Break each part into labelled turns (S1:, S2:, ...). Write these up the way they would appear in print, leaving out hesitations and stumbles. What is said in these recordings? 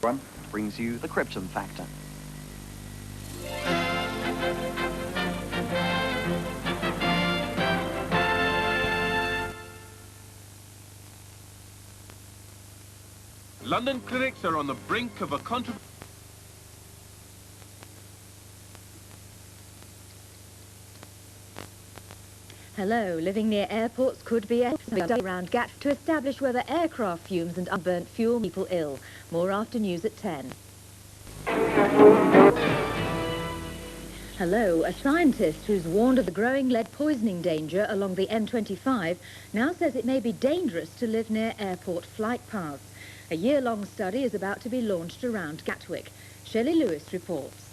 S1: One brings you the Krypton factor.
S2: London clinics are on the brink of a controversy.
S3: Hello, living near airports could be a study around GAT to establish whether aircraft fumes and unburnt fuel make people ill. More after news at 10. Hello, a scientist who's warned of the growing lead poisoning danger along the M25 now says it may be dangerous to live near airport flight paths. A year-long study is about to be launched around Gatwick. Shelley Lewis reports.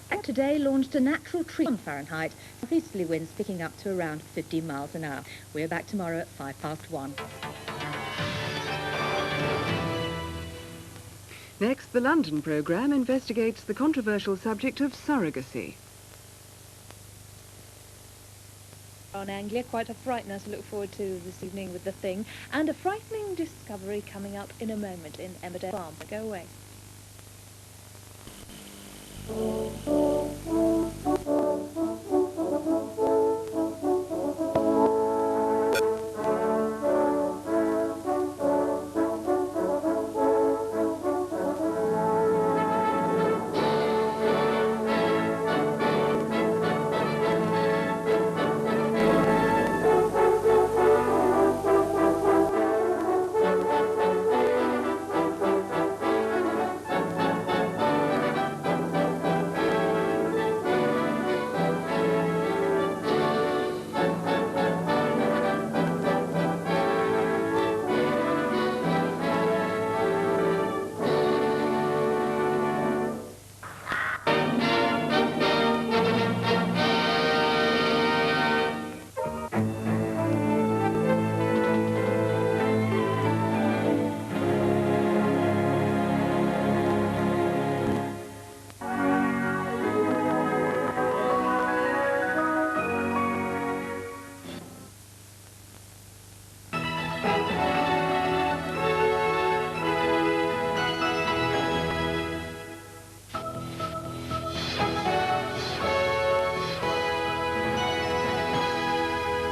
S3: And today launched a natural tree on Fahrenheit, southeasterly winds picking up to around 50 miles an hour. We're back tomorrow at 1:05.
S4: Next, the London programme investigates the controversial subject of surrogacy.
S3: On Anglia, quite a frightener to look forward to this evening with The Thing, and a frightening discovery coming up in a moment in Emmerdale Farm. Go away.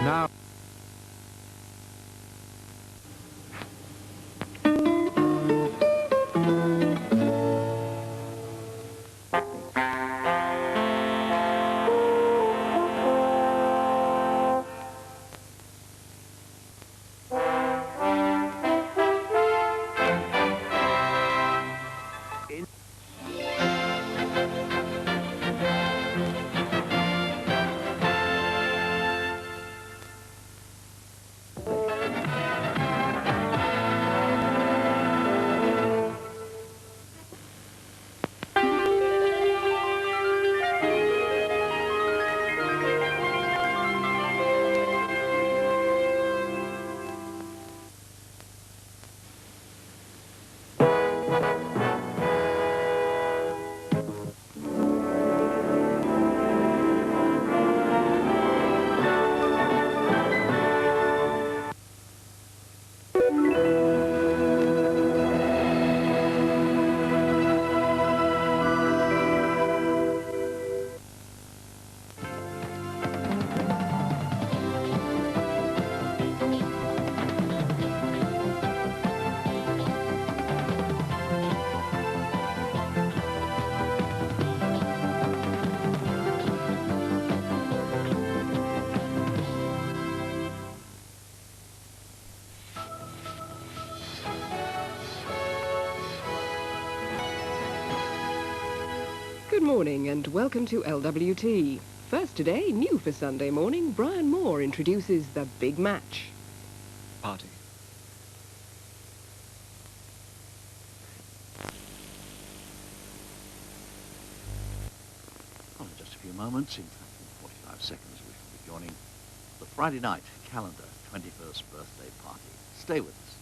S2: Now,
S4: Good morning and welcome to LWT. First today, new for Sunday morning, Brian Moore introduces the big match.
S1: Party. Oh, in just a few moments, in fact, in 45 seconds, we shall be joining the Friday night calendar 21st birthday party. Stay with us.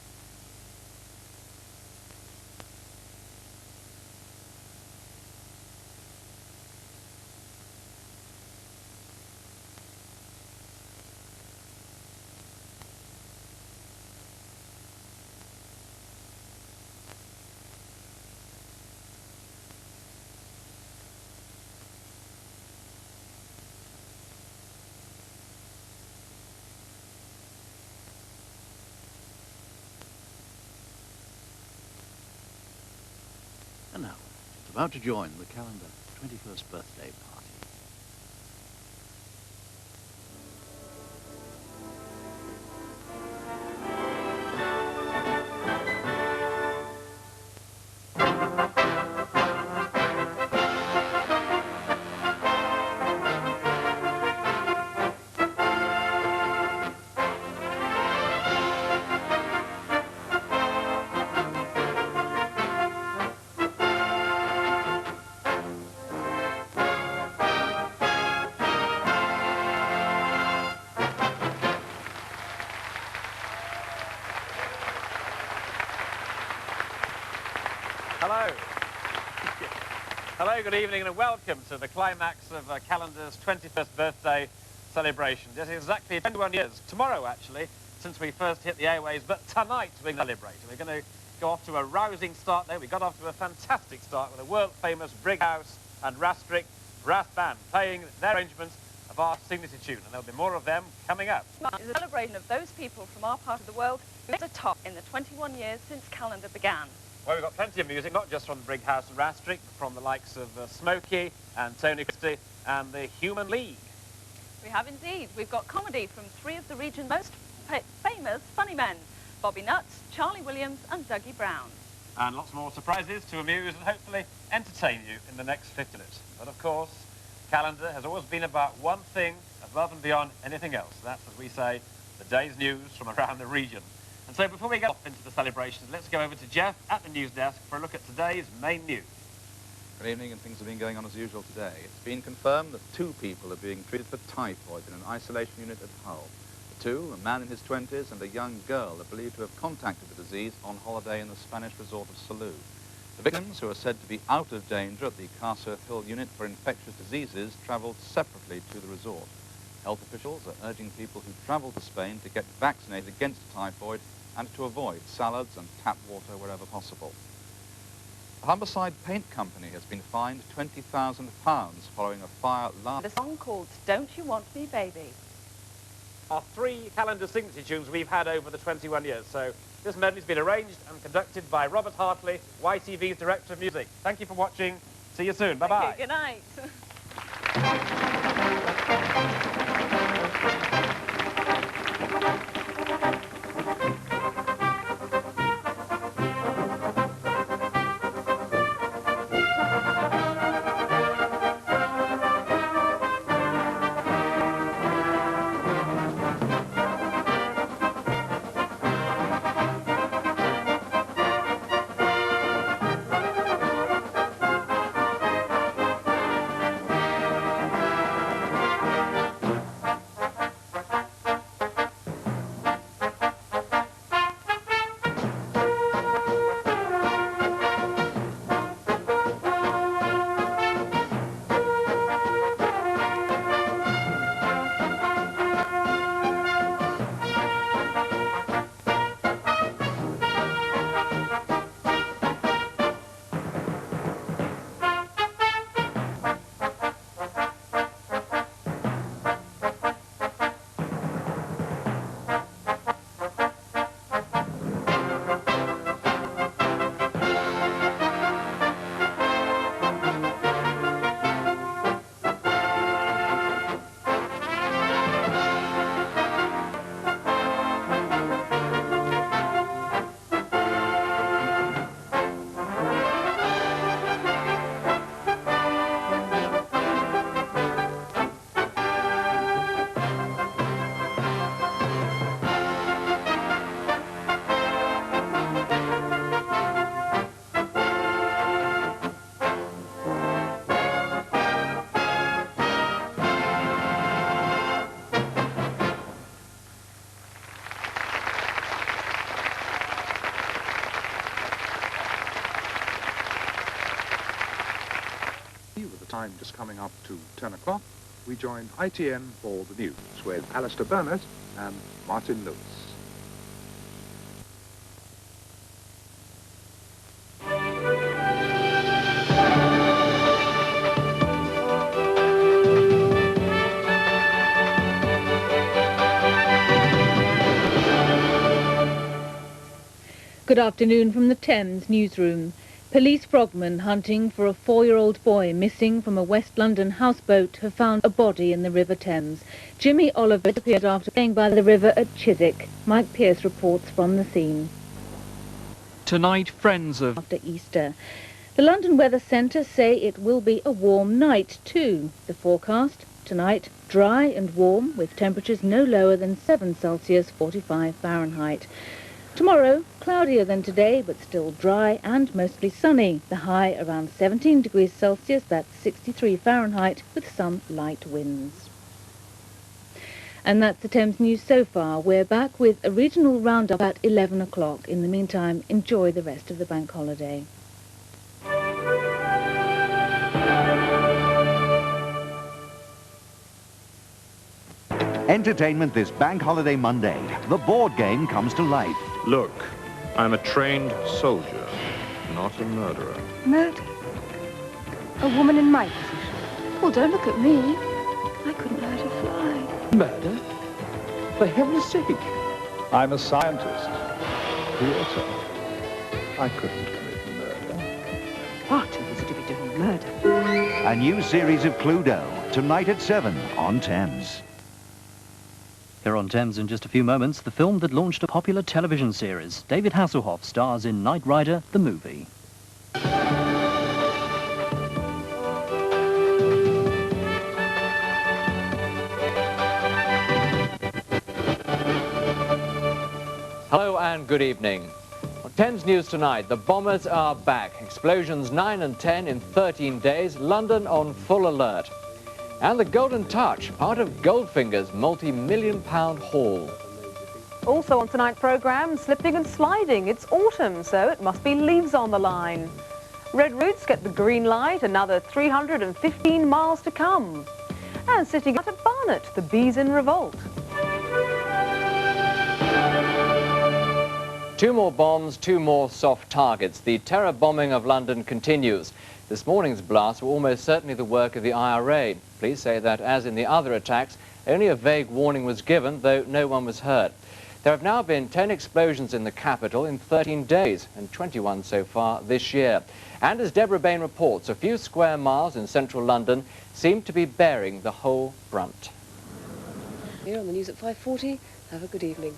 S1: about to join the calendar 21st birthday party.
S5: Hello. Hello, good evening and welcome to the climax of Calendar's 21st birthday celebration. It's exactly 21 years, tomorrow actually, since we first hit the airways, but tonight we're going to celebrate. We're going to go off to a rousing start there. We got off to a fantastic start with a world-famous Brighouse and Rastrick brass band playing their arrangements of our signature tune, and there'll be more of them coming up.
S6: It's a celebration of those people from our part of the world who hit the top in the 21 years since Calendar began.
S5: Well, we've got plenty of music, not just from the Brighouse and Rastrick, but from the likes of Smokey and Tony Christie and the Human League.
S6: We have indeed. We've got comedy from three of the region's most famous funny men, Bobby Nuts, Charlie Williams and Dougie Brown.
S5: And lots more surprises to amuse and hopefully entertain you in the next 50 minutes. But of course, Calendar has always been about one thing above and beyond anything else. That's, as we say, the day's news from around the region. And so before we get off into the celebrations, let's go over to Jeff at the news desk for a look at today's main news.
S7: Good evening, and things have been going on as usual today. It's been confirmed that 2 people are being treated for typhoid in an isolation unit at Hull. The 2, a man in his 20s and a young girl, are believed to have contacted the disease on holiday in the Spanish resort of Salou. The victims, who are said to be out of danger at the Castle Hill unit for infectious diseases, travelled separately to the resort. Health officials are urging people who travel to Spain to get vaccinated against typhoid and to avoid salads and tap water wherever possible. The Humberside Paint Company has been fined £20,000 following a fire last...
S6: The song called Don't You Want Me Baby.
S5: Our 3 Calendar signature tunes we've had over the 21 years. So this medley's been arranged and conducted by Robert Hartley, YTV's Director of Music. Thank you for watching. See you soon. Bye-bye.
S6: Thank you. Good night.
S2: With the time just coming up to 10 o'clock, we join ITN for the news with Alistair Burnett and Martin Lewis.
S3: Good afternoon from the Thames newsroom. Police frogmen hunting for a 4-year-old boy missing from a West London houseboat have found a body in the River Thames. Jimmy Oliver disappeared after playing by the river at Chiswick. Mike Pearce reports from the scene.
S8: Tonight, friends of...
S3: After Easter. The London Weather Centre say it will be a warm night too. The forecast, tonight, dry and warm with temperatures no lower than 7 Celsius, 45 Fahrenheit. Tomorrow, cloudier than today, but still dry and mostly sunny. The high around 17 degrees Celsius, that's 63 Fahrenheit, with some light winds. And that's the Thames News so far. We're back with a regional roundup at 11 o'clock. In the meantime, enjoy the rest of the bank holiday.
S9: Entertainment this Bank Holiday Monday. The board game comes to life.
S10: Look, I'm a trained soldier, not a murderer.
S11: Murder? A woman in my position? Well, don't look at me. I couldn't hurt a fly.
S12: Murder? For heaven's sake. I'm a scientist. Creator. I couldn't commit murder.
S11: Far too easy to be doing murder.
S9: A new series of Cluedo, tonight at 7 on Thames.
S8: Here on Thames in just a few moments, the film that launched a popular television series. David Hasselhoff stars in Knight Rider, the movie.
S13: Hello and good evening. On Thames News tonight, the bombers are back. Explosions 9 and 10 in 13 days, London on full alert. And the Golden Touch, part of Goldfinger's multi-million-pound haul.
S14: Also on tonight's programme, slipping and sliding. It's autumn, so it must be leaves on the line. Red Roots get the green light, another 315 miles to come. And sitting out at Barnet, the bees in revolt.
S13: 2 more bombs, 2 more soft targets. The terror bombing of London continues. This morning's blasts were almost certainly the work of the IRA. Police say that, as in the other attacks, only a vague warning was given, though no one was hurt. There have now been 10 explosions in the capital in 13 days, and 21 so far this year. And as Deborah Bain reports, a few square miles in central London seem to be bearing the whole brunt.
S4: Here on the news at 5:40, have a good evening.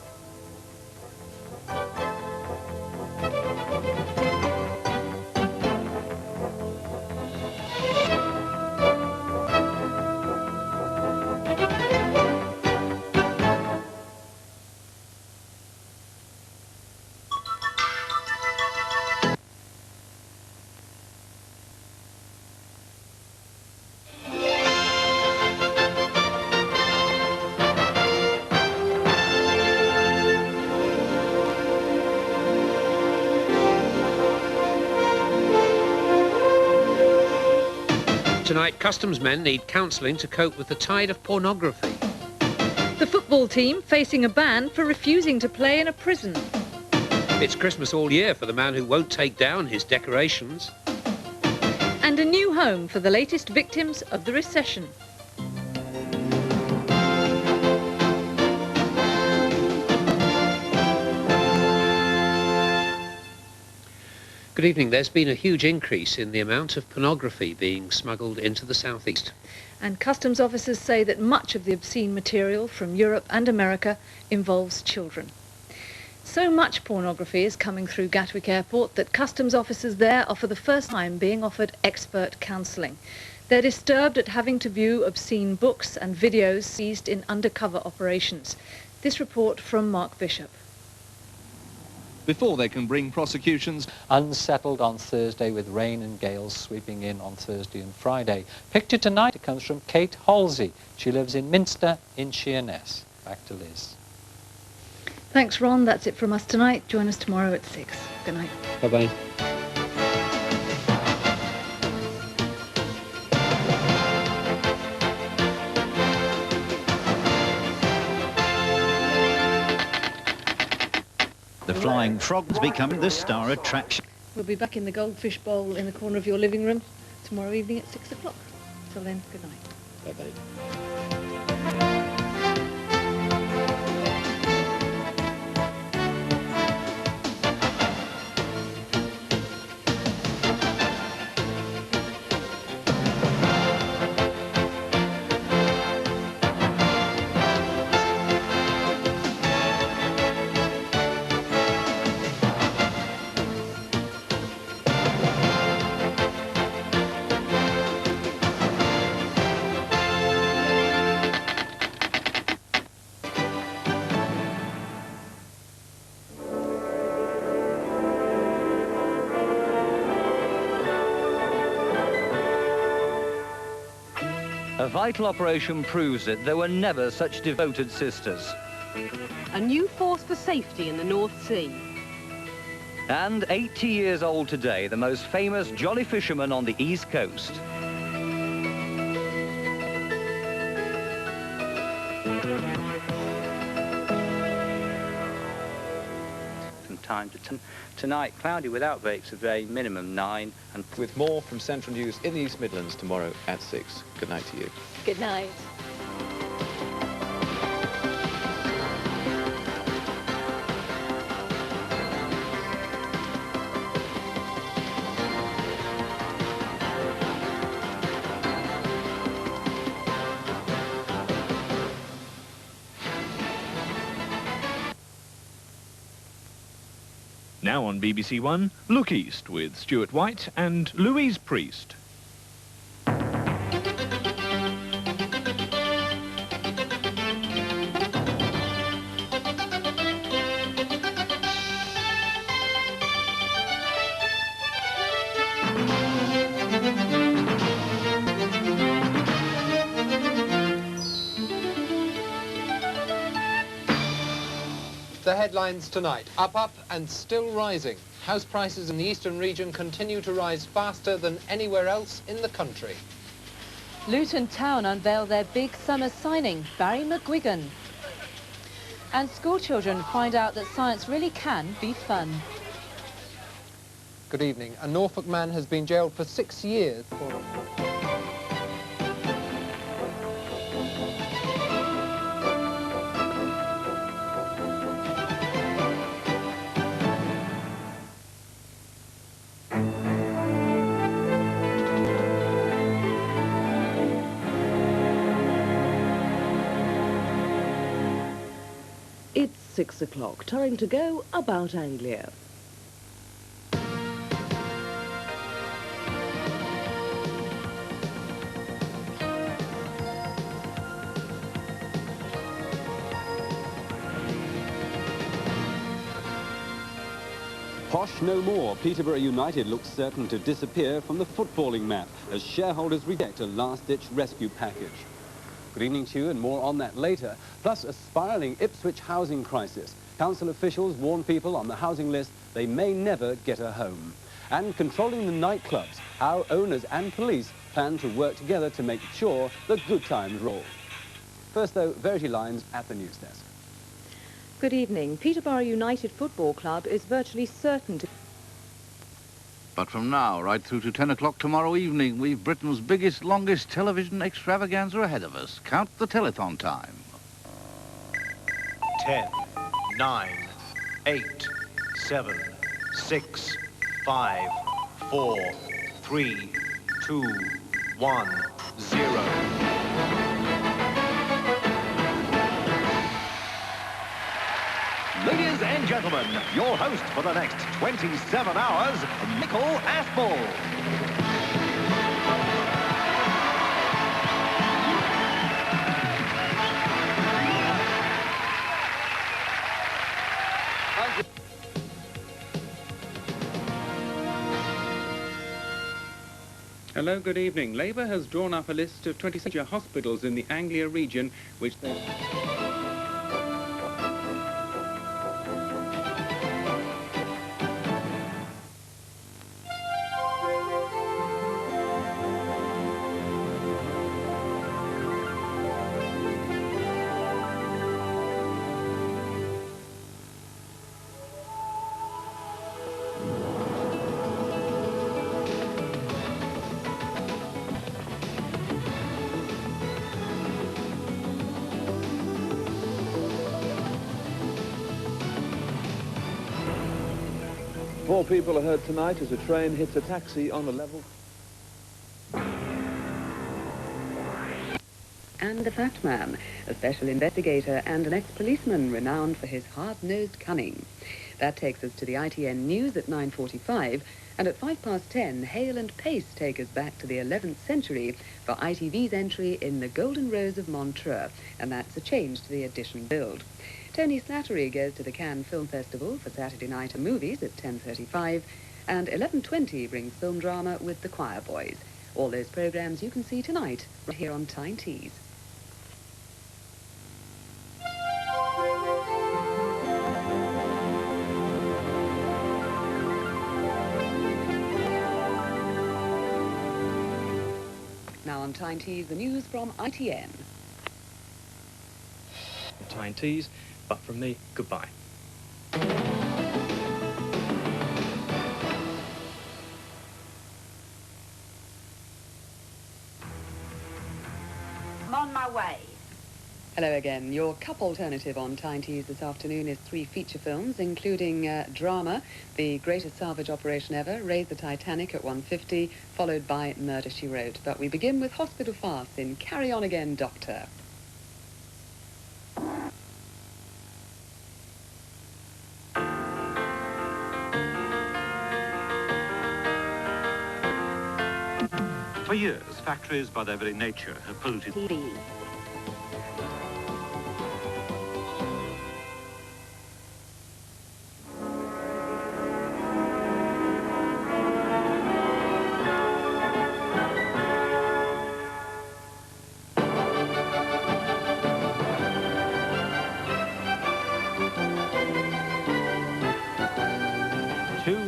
S15: Tonight, customs men need counselling to cope with the tide of pornography.
S3: The football team facing a ban for refusing to play in a prison.
S15: It's Christmas all year for the man who won't take down his decorations.
S3: And a new home for the latest victims of the recession.
S15: Good evening. There's been a huge increase in the amount of pornography being smuggled into the southeast.
S3: And customs officers say that much of the obscene material from Europe and America involves children. So much pornography is coming through Gatwick Airport that customs officers there are for the first time being offered expert counselling. They're disturbed at having to view obscene books and videos seized in undercover operations. This report from Mark Bishop.
S16: Before they can bring prosecutions.
S17: Unsettled on Thursday with rain and gales sweeping in on Thursday and Friday. Picture tonight, it comes from Kate Halsey. She lives in Minster in Sheerness. Back to Liz.
S3: Thanks, Ron. That's it from us tonight. Join us tomorrow at 6. Good night.
S15: Bye-bye.
S1: The Flying Frog's becoming the star attraction.
S3: We'll be back in the Goldfish Bowl in the corner of your living room tomorrow evening at 6 o'clock. Till then, good night.
S15: Bye-bye.
S16: A vital operation proves it. There were never such devoted sisters.
S18: A new force for safety in the North Sea.
S16: And 80 years old today, the most famous jolly fisherman on the East Coast.
S19: From time to time. Tonight, cloudy with outbreaks of rain, minimum 9.
S13: And with more from Central News in the East Midlands tomorrow at 6. Good night to you.
S3: Good night.
S20: Now on BBC One, Look East with Stuart White and Louise Priest.
S21: The headlines tonight. Up and still rising. House prices in the eastern region continue to rise faster than anywhere else in the country.
S22: Luton Town unveil their big summer signing, Barry McGuigan. And schoolchildren find out that science really can be fun.
S21: Good evening. A Norfolk man has been jailed for 6 years for...
S23: It's 6 o'clock, time to go about Anglia.
S24: Posh no more. Peterborough United looks certain to disappear from the footballing map as shareholders reject a last-ditch rescue package. Good evening to you, and more on that later. Plus, a spiralling Ipswich housing crisis. Council officials warn people on the housing list they may never get a home. And controlling the nightclubs, how owners and police plan to work together to make sure the good times roll. First, though, Verity Lines at the news desk.
S14: Good evening. Peterborough United Football Club is virtually certain to...
S1: But from now, right through to 10 o'clock tomorrow evening, we've Britain's biggest, longest television extravaganza ahead of us. Count the telethon time.
S25: 10, 9, 8, 7, 6, 5, 4, 3, 2, 1, 0.
S9: Ladies and gentlemen, your host for the next 27 hours, Nickel Aspel.
S26: Hello, good evening. Labour has drawn up a list of 20 major hospitals in the Anglia region, which they...
S27: Four people are hurt tonight as a train hits a taxi on a level.
S28: And the Fat Man, a special investigator and an ex-policeman renowned for his hard-nosed cunning. That takes us to the ITN News at 9:45, and at 10:05, Hale and Pace take us back to the 11th century for ITV's entry in the Golden Rose of Montreux, and that's a change to the edition build. Tony Slattery goes to the Cannes Film Festival for Saturday Night Movies at 10:35, and 11:20 brings film drama with The Choir Boys. All those programmes you can see tonight right here on Tyne Tees. Now on Tyne Tees, the news from ITN.
S2: Tyne Tees, but from me, goodbye.
S28: I'm on my way. Hello again. Your cup alternative on Tyne Tees this afternoon is 3 feature films, including drama, The Greatest Salvage Operation Ever, Raise the Titanic at 1:50, followed by Murder, She Wrote. But we begin with hospital farce in Carry On Again, Doctor.
S25: For years, factories, by their very nature, have polluted...
S9: Two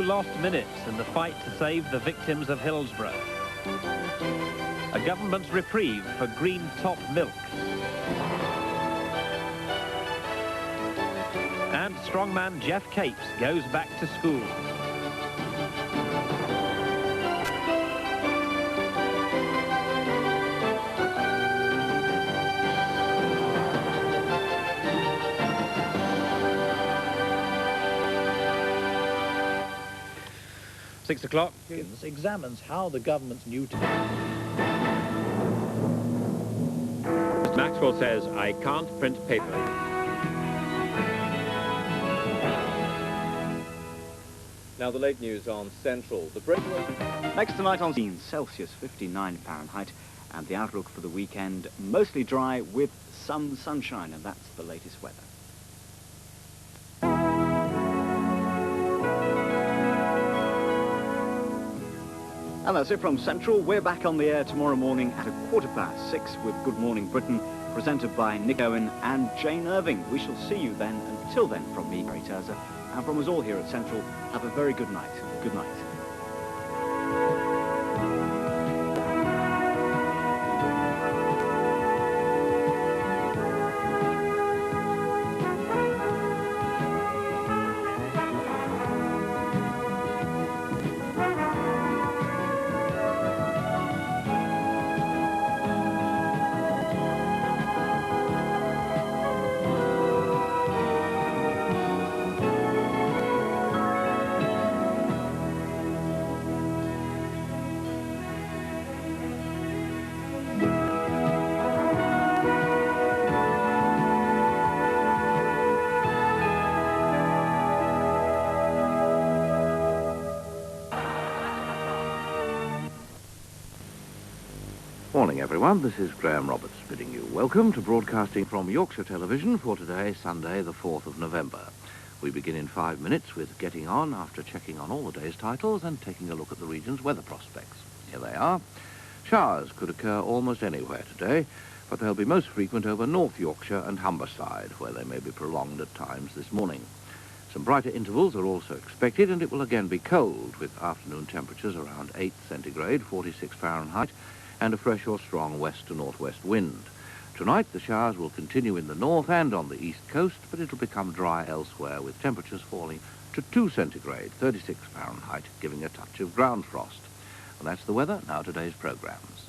S9: lost minutes in the fight to save the victims of Hillsborough. A government's reprieve for green top milk. And strongman Jeff Capes goes back to school.
S2: Six o'clock.
S9: Examines how the government's new...
S2: Maxwell says, I can't print paper.
S5: Now the late news on Central. The breakaway...
S6: Next tonight on Celsius, 59 Fahrenheit, and the outlook for the weekend, mostly dry with some sunshine, and that's the latest weather. And that's it from Central. We're back on the air tomorrow morning at 6:15 with Good Morning Britain, presented by Nick Owen and Jane Irving. We shall see you then. Until then, from me, Gary Terza, and from us all here at Central, have a very good night. Good night.
S1: Morning, everyone. This is Graham Roberts bidding you welcome to broadcasting from Yorkshire Television for today, Sunday, the 4th of November. We begin in 5 minutes with Getting On after checking on all the day's titles and taking a look at the region's weather prospects. Here they are. Showers could occur almost anywhere today, but they'll be most frequent over North Yorkshire and Humberside, where they may be prolonged at times this morning. Some brighter intervals are also expected, and it will again be cold, with afternoon temperatures around 8 centigrade, 46 Fahrenheit, and a fresh or strong west to northwest wind. Tonight, the showers will continue in the north and on the east coast, but it'll become dry elsewhere, with temperatures falling to 2 centigrade, 36 Fahrenheit, giving a touch of ground frost. And that's the weather. Now today's programmes.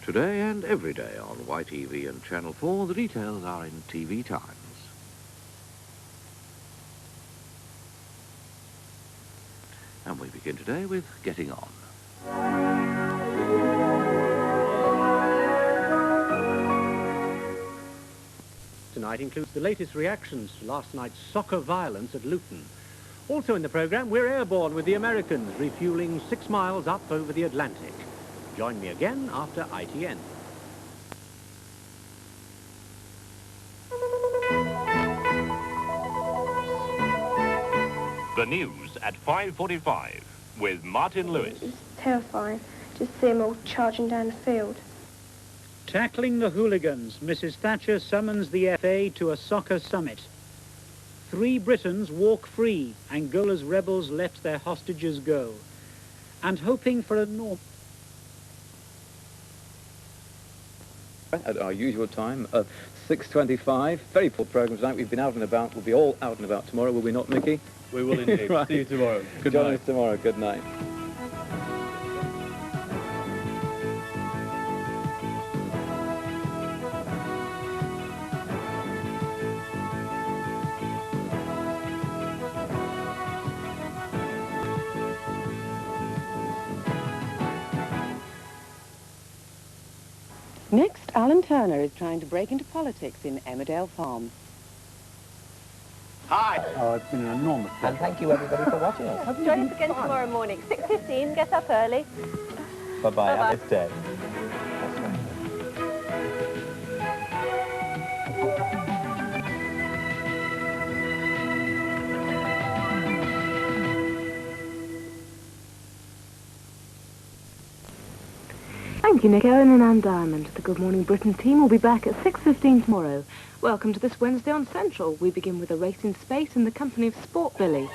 S1: Today and every day on YTV and Channel 4. The details are in TV Times. And we begin today with Getting On.
S4: Tonight includes the latest reactions to last night's soccer violence at Luton. Also in the programme, we're airborne with the Americans, refuelling 6 miles up over the Atlantic. Join me again after ITN.
S7: The news at 5:45 with Martin Lewis.
S8: It's terrifying. Just see them all charging down the field.
S10: Tackling the hooligans, Mrs. Thatcher summons the FA to a soccer summit. 3 Britons walk free, Angola's rebels let their hostages go. And hoping for a norm.
S11: At our usual time of 6:25. Very full programme tonight. We've been out and about. We'll be all out and about tomorrow, will we not, Mickey?
S12: We will indeed.
S11: Right.
S12: See you tomorrow. Good
S11: Join
S12: night.
S11: us tomorrow. Good night.
S23: Next, Alan Turner is trying to break into politics in Emmerdale Farm.
S15: Hi.
S4: Oh, it's been an enormous pleasure.
S15: And thank you, everybody, for watching us.
S8: Join us again tomorrow morning, 6:15. Get up early.
S15: Bye-bye.
S8: Bye-bye.
S15: Have a day.
S14: Thank you, Nick Owen and Anne Diamond. The Good Morning Britain team will be back at 6:15 tomorrow. Welcome to this Wednesday on Central. We begin with a race in space in the company of Sport Billy.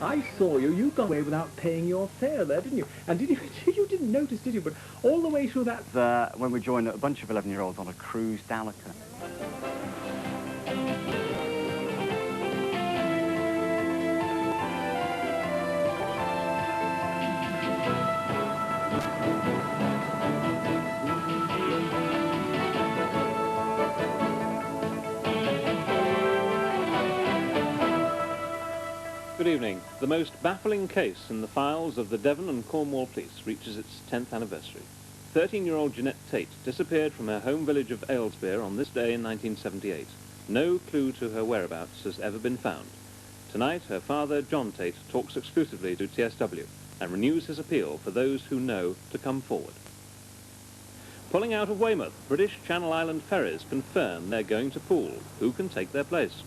S4: I saw you. You got away without paying your fare there, didn't you? And did you? You didn't notice, did you? But all the way through that...
S6: when we joined a bunch of 11-year-olds on a cruise down a...
S9: Good evening. The most baffling case in the files of the Devon and Cornwall Police reaches its 10th anniversary. 13-year-old Jeanette Tate disappeared from her home village of Aylesbury on this day in 1978. No clue to her whereabouts has ever been found. Tonight, her father, John Tate, talks exclusively to TSW and renews his appeal for those who know to come forward. Pulling out of Weymouth, British Channel Island ferries confirm they're going to Poole. Who can take their place?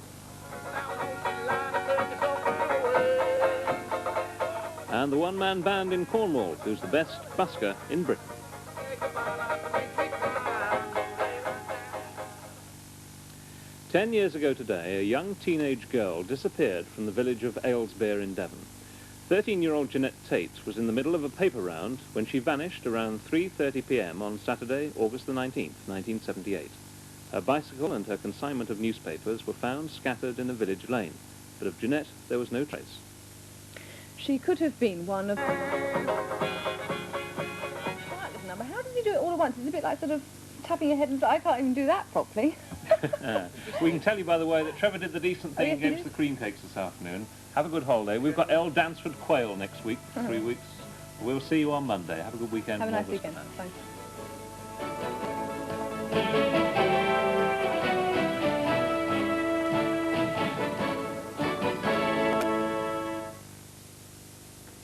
S9: And the one-man band in Cornwall, who's the best busker in Britain. Ten years ago today, a young teenage girl disappeared from the village of Aylesbury in Devon. 13-year-old Jeanette Tate was in the middle of a paper round when she vanished around 3:30 p.m. on Saturday, August the 19th, 1978. Her bicycle and her consignment of newspapers were found scattered in a village lane, but of Jeanette there was no trace.
S3: She could have been one of... Quiet little number. How does he do it all at once? It's a bit like sort of tapping your head and... I can't even do that properly.
S9: We can tell you, by the way, that Trevor did the decent thing and gave us the cream cakes this afternoon. Have a good holiday. We've got El Dansford Quail next week for 3 weeks. We'll see you on Monday. Have a good weekend.
S3: Have a nice weekend. Thanks.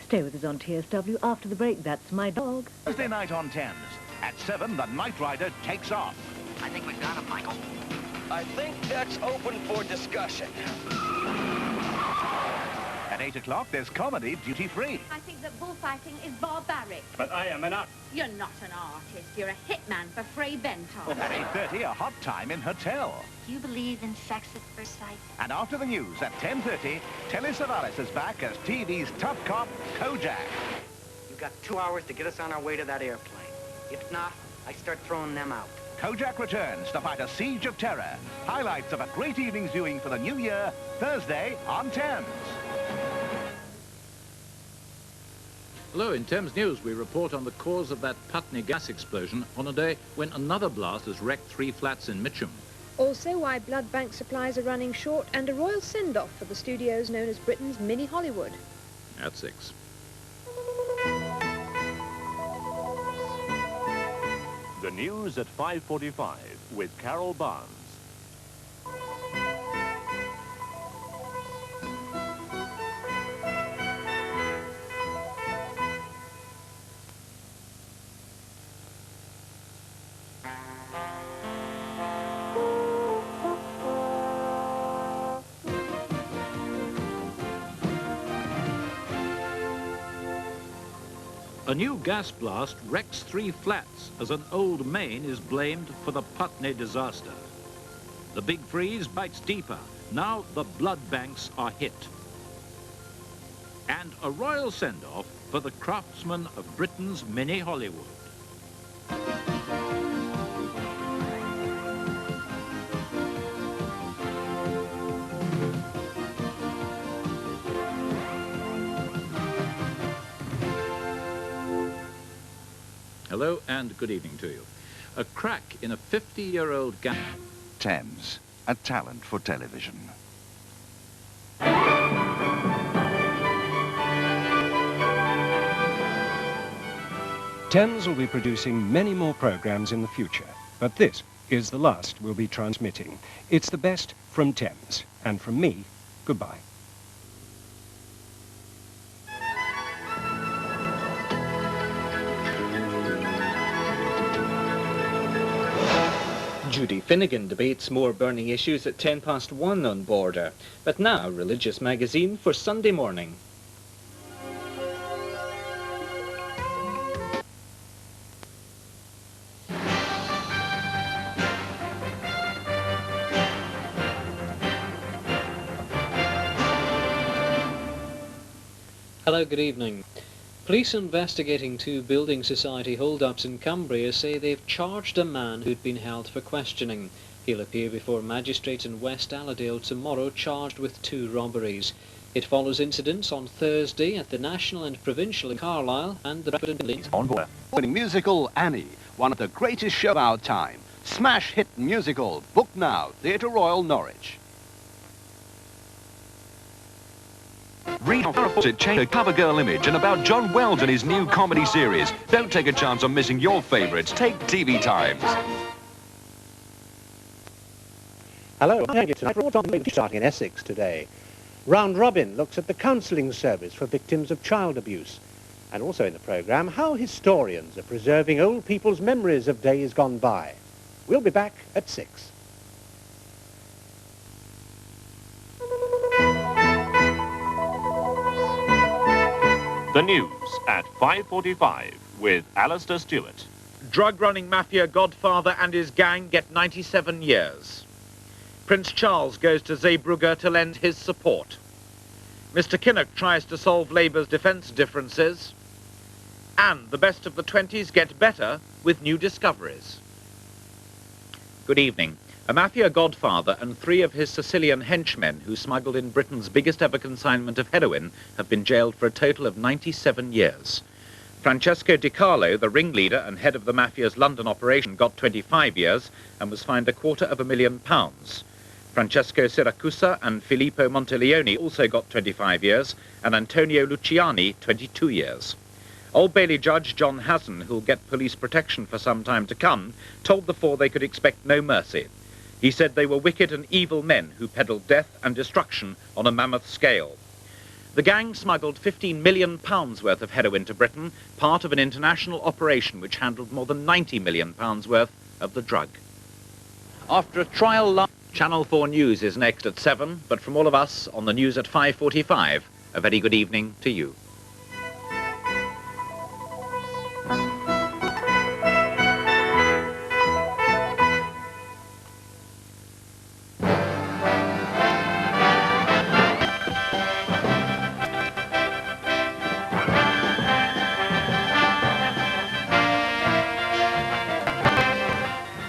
S12: Stay with us on TSW after the break. That's my dog.
S13: Thursday night on Thames. At 7, the Night Rider takes off.
S16: I think we've got him, Michael. I think that's open for discussion.
S13: At 8 o'clock, there's comedy duty-free.
S17: I think that bullfighting is barbaric.
S13: But I am an artist.
S17: You're not an artist. You're a hitman for Frey Benton.
S13: At 8:30, a hot time in hotel.
S17: Do you believe in sex at first sight?
S13: And after the news at 10:30, Telly Savalas is back as TV's tough cop, Kojak.
S18: You've got 2 hours to get us on our way to that airplane. If not, I start throwing them out.
S13: Kojak returns to fight a siege of terror. Highlights of a great evening's viewing for the new year, Thursday on Thames.
S19: Hello, in Thames News, we report on the cause of that Putney gas explosion on a day when another blast has wrecked 3 flats in Mitcham.
S20: Also why blood bank supplies are running short and a royal send-off for the studios known as Britain's Mini Hollywood.
S19: At 6.
S7: The news at 5:45 with Carol Barnes.
S19: A new gas blast wrecks 3 flats as an old main is blamed for the Putney disaster. The big freeze bites deeper. Now the blood banks are hit. And a royal send-off for the craftsmen of Britain's Mini Hollywood. Hello and good evening to you. A crack in a 50-year-old gas...
S13: Thames, a talent for television.
S29: Thames will be producing many more programs in the future, but this is the last we'll be transmitting. It's the best from Thames, and from me, goodbye.
S30: Judy Finnegan debates more burning issues at 1:10 on Border. But now, religious magazine for Sunday morning.
S31: Hello, good evening. Police investigating 2 building society hold-ups in Cumbria say they've charged a man who'd been held for questioning. He'll appear before magistrates in West Allerdale tomorrow, charged with 2 robberies. It follows incidents on Thursday at the National and Provincial in Carlisle and the
S13: On board. Winning musical Annie, one of the greatest show of our time. Smash hit musical, booked now, Theatre Royal, Norwich.
S1: Read our reported change a cover girl image and about John Wells and his new comedy series. Don't take a chance on missing your favourites. Take TV Times.
S4: Hello, thank you tonight. Report on the starting in Essex today. Round Robin looks at the counselling service for victims of child abuse. And also in the programme, how historians are preserving old people's memories of days gone by. We'll be back at 6.
S7: The news at 5:45 with Alistair Stewart.
S2: Drug-running mafia godfather and his gang get 97 years. Prince Charles goes to Zeebrugge to lend his support. Mr. Kinnock tries to solve Labour's defence differences. And the best of the 20s get better with new discoveries. Good evening. A mafia godfather and 3 of his Sicilian henchmen who smuggled in Britain's biggest ever consignment of heroin have been jailed for a total of 97 years. Francesco Di Carlo, the ringleader and head of the mafia's London operation, got 25 years and was fined £250,000. Francesco Siracusa and Filippo Monteleone also got 25 years, and Antonio Luciani 22 years. Old Bailey Judge John Hassan, who'll get police protection for some time to come, told the 4 they could expect no mercy. He said they were wicked and evil men who peddled death and destruction on a mammoth scale. The gang smuggled £15 million worth of heroin to Britain, part of an international operation which handled more than £90 million worth of the drug. After a trial, Channel 4 News is next at 7, but from all of us on the news at 5:45, a very good evening to you.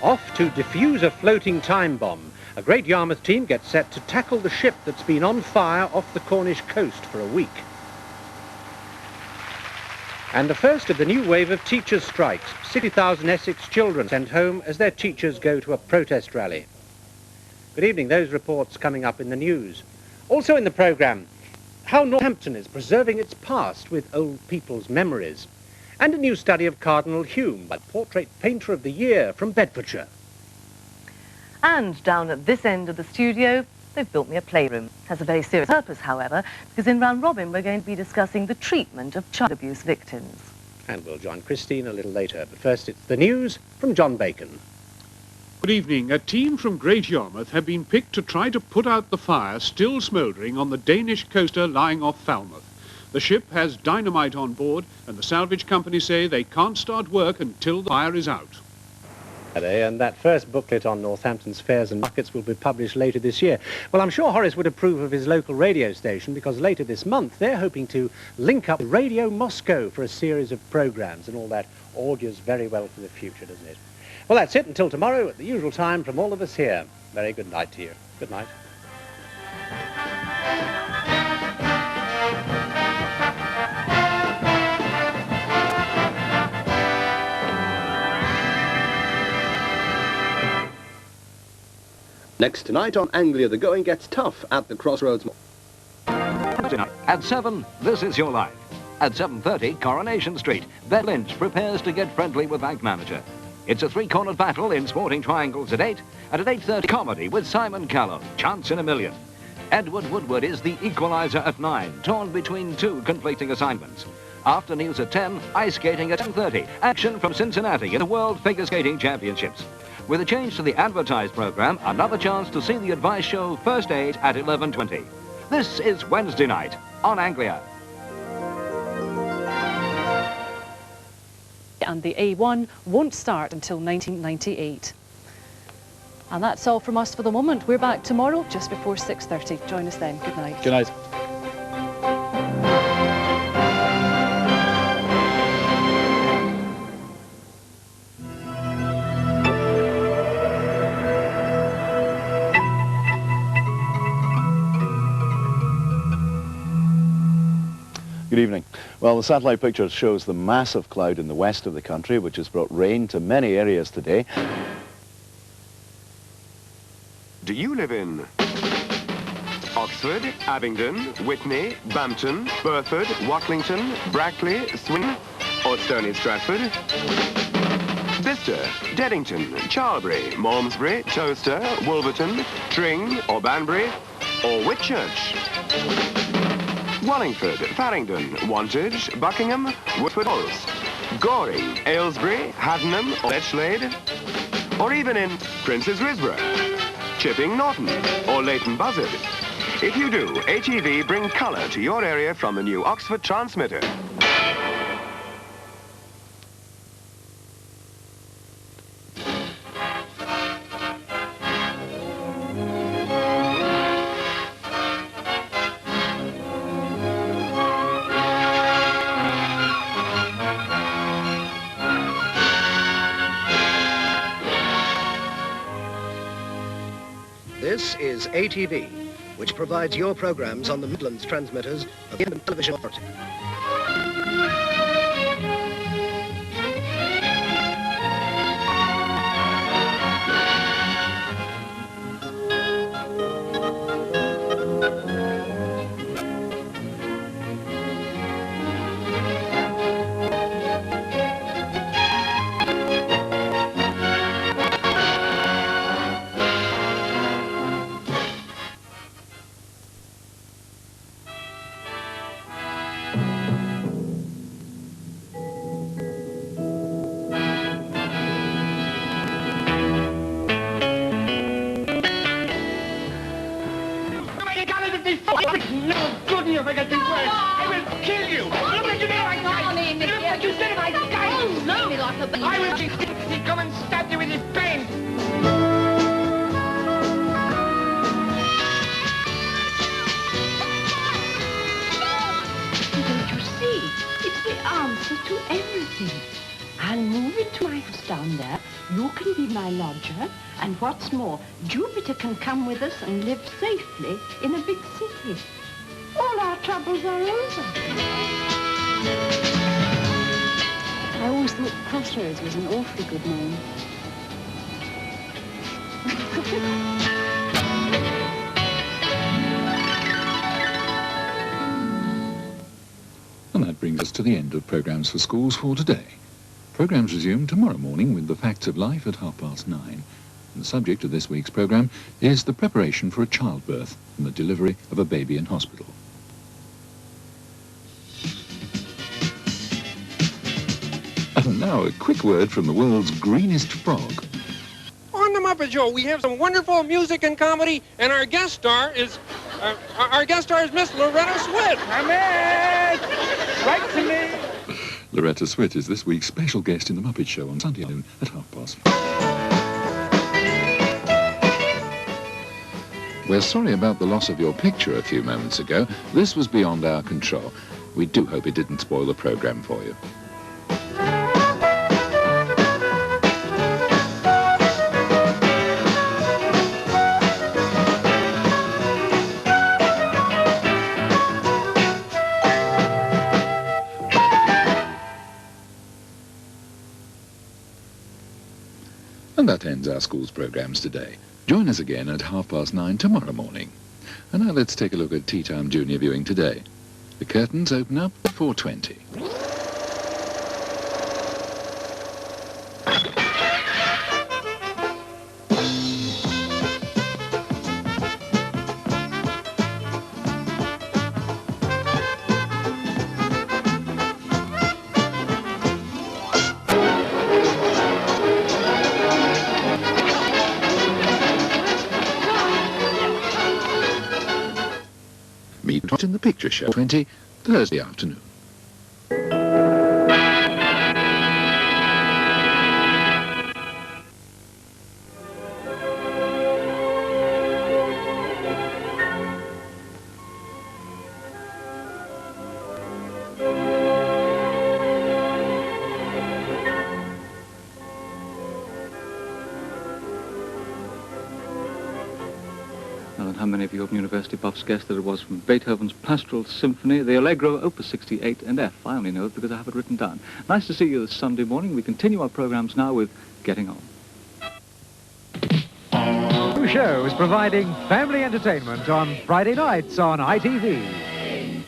S4: Off to defuse a floating time bomb. A great Yarmouth team gets set to tackle the ship that's been on fire off the Cornish coast for a week. And the first of the new wave of teachers' strikes. 60,000 Essex children sent home as their teachers go to a protest rally. Good evening. Those reports coming up in the news. Also in the programme, how Northampton is preserving its past with old people's memories. And a new study of Cardinal Hume by Portrait Painter of the Year from Bedfordshire.
S12: And down at this end of the studio, they've built me a playroom. It has a very serious purpose, however, because in Round Robin we're going to be discussing the treatment of child abuse victims.
S4: And we'll join Christine a little later. But first it's the news from John Bacon.
S5: Good evening. A team from Great Yarmouth have been picked to try to put out the fire still smouldering on the Danish coaster lying off Falmouth. The ship has dynamite on board, and the salvage company say they can't start work until the fire is out.
S4: And that first booklet on Northampton's fairs and markets will be published later this year. Well, I'm sure Horace would approve of his local radio station, because later this month they're hoping to link up with Radio Moscow for a series of programmes, and all that augurs very well for the future, doesn't it? Well, that's it until tomorrow at the usual time from all of us here. Very good night to you. Good night.
S10: Next tonight on Anglia, the going gets tough at the Crossroads Mall.
S21: At 7, This Is Your Life. At 7:30, Coronation Street, Beth Lynch prepares to get friendly with bank manager. It's a 3-cornered battle in sporting triangles at 8, and at 8:30, comedy with Simon Callow, Chance in a Million. Edward Woodward is the equaliser at 9, torn between 2 conflicting assignments. After news at 10, ice skating at 10:30, action from Cincinnati in the World Figure Skating Championships. With a change to the advertised programme, another chance to see the advice show First Aid at 11:20. This is Wednesday night on Anglia.
S22: And the A1 won't start until 1998. And that's all from us for the moment. We're back tomorrow just before 6:30. Join us then. Good night.
S11: Good night.
S24: Good evening. Well, the satellite picture shows the massive cloud in the west of the country, which has brought rain to many areas today.
S25: Do you live in
S3: Oxford, Abingdon, Whitney, Bampton, Burford, Watlington, Brackley, Swin, or Stony Stratford. Bicester, Deddington, Charlbury, Malmesbury, Towcester, Wolverton, Tring, or Banbury, or Whitchurch. Wallingford, Farringdon, Wantage, Buckingham, Woodford Halls, Goring, Aylesbury, Haddenham, or Letchlade, or even in Prince's Risborough, Chipping Norton, or Leighton Buzzard. If you do, HEV bring colour to your area from the new Oxford transmitter.
S6: This is ATV, which provides your programs on the Midlands transmitters of the Independent Television Authority.
S8: No good if I get this way. I will kill you. Look at you now, Look what you said about guys. Oh, no. I will he'll come and stab you with his pen.
S9: Don't you see? It's the answer to everything. I'll move it to my house down there. You can be my lodger. And what's more, Jupiter can come with us and live safely in a big city. All our troubles are over.
S22: I always thought Crossroads was an awfully good name.
S14: And that brings us to the end of programmes for schools for today. Programmes resume tomorrow morning with the facts of life at 9:30. And the subject of this week's programme is the preparation for a childbirth and the delivery of a baby in hospital. And now a quick word from the world's greenest frog.
S15: On the Muppet Show, we have some wonderful music and comedy, and our guest star is Miss Loretta Swit. Come in! Right to me!
S14: Loretta Swit is this week's special guest in the Muppet Show on Sunday afternoon at 5:30. We're sorry about the loss of your picture a few moments ago. This was beyond our control. We do hope it didn't spoil the programme for you. And that ends our school's programmes today. Join us again at 9:30 tomorrow morning. And now let's take a look at Tea Time Junior viewing today. The curtains open up at 4:20. Meet in the Picture Show 20 Thursday afternoon.
S11: How many of you Open University buffs guessed that it was from Beethoven's Pastoral Symphony, the Allegro, Opus 68 and F. I only know it because I have it written down. Nice to see you this Sunday morning. We continue our programmes now with Getting On.
S16: shows providing family entertainment on Friday nights on ITV.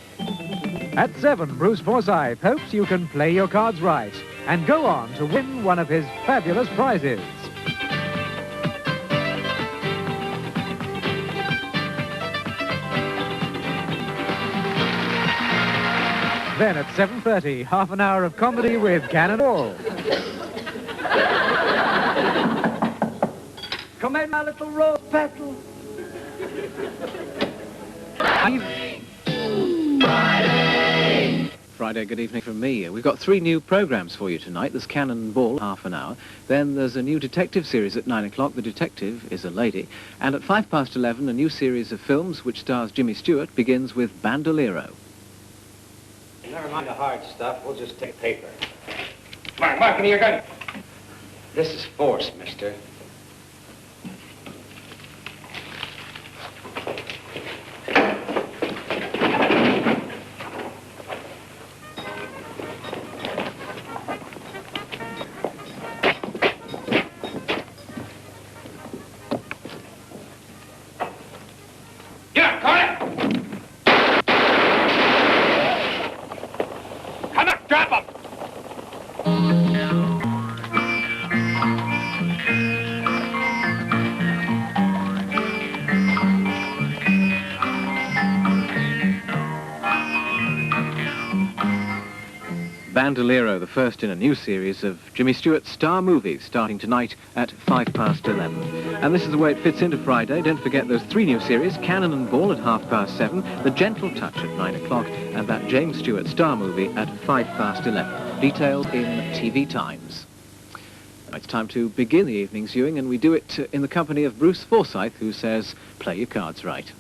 S16: At 7, Bruce Forsyth hopes you can play your cards right and go on to win one of his fabulous prizes. Then at 7:30, half an hour of comedy with Cannon Ball.
S17: Come in, my little rose petal.
S11: Friday, good evening from me. We've got 3 new programmes for you tonight. There's Cannon Ball, half an hour. Then there's a new detective series at 9 o'clock. The detective is a lady. And at 11:05, a new series of films which stars Jimmy Stewart begins with Bandolero.
S18: Never mind the hard stuff. We'll just take paper. Mark, give me your gun. This is force, mister.
S11: Bandolero, the first in a new series of Jimmy Stewart's star movies, starting tonight at 11:05. And this is the way it fits into Friday. Don't forget those 3 new series, Cannon and Ball at 7:30, The Gentle Touch at 9 o'clock, and that James Stewart star movie at 11:05. Details in TV Times. It's time to begin the evening's viewing, and we do it in the company of Bruce Forsyth, who says, play your cards right.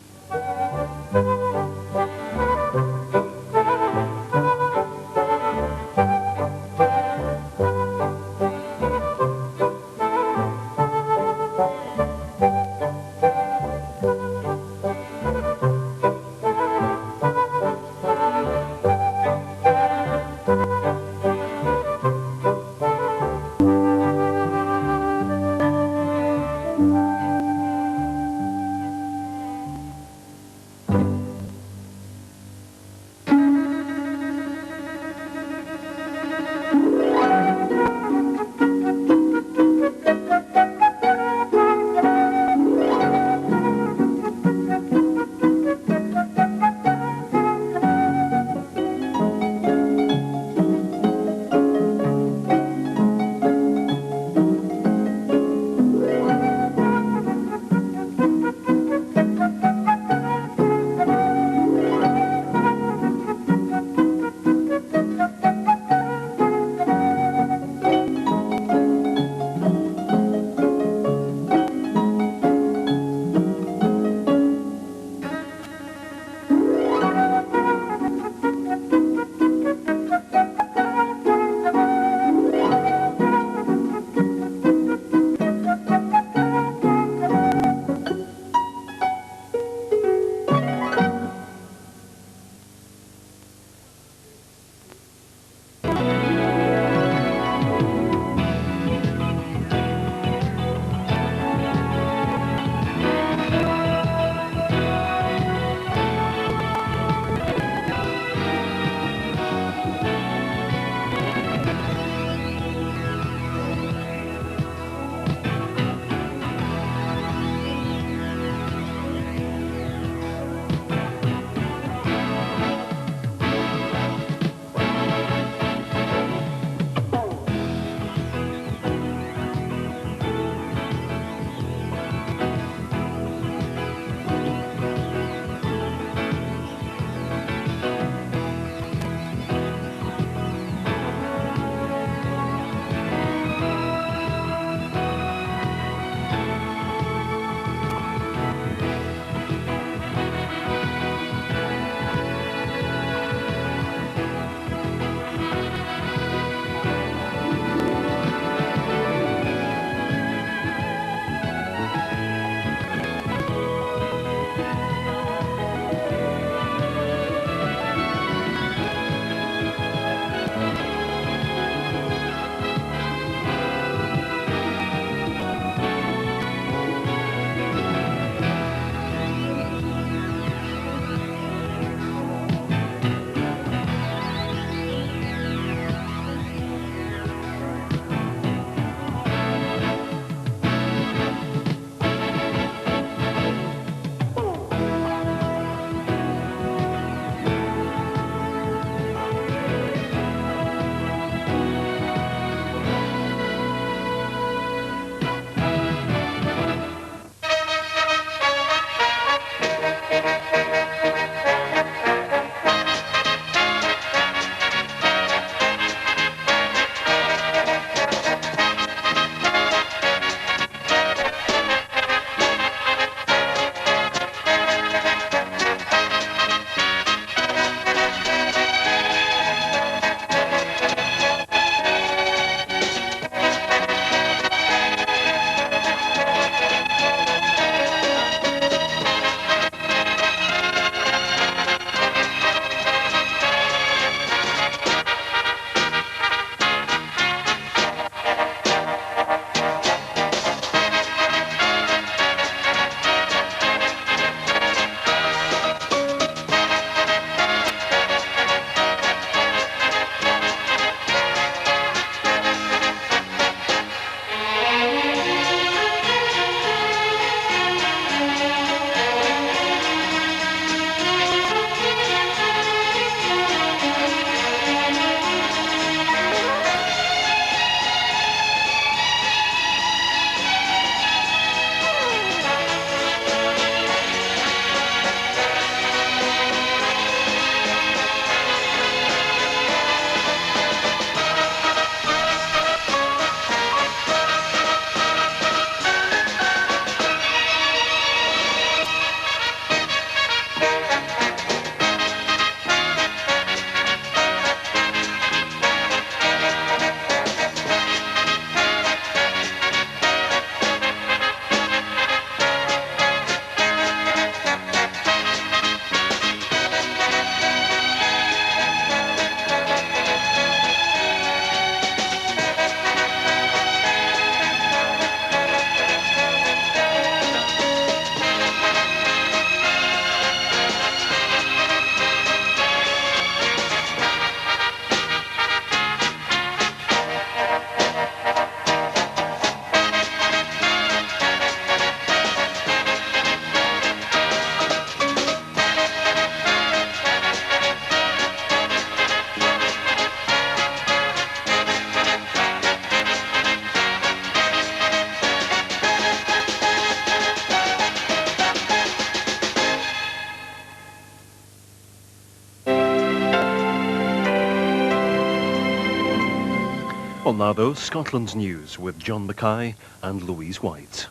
S13: Well, now though, Scotland's news with John Mackay and Louise White.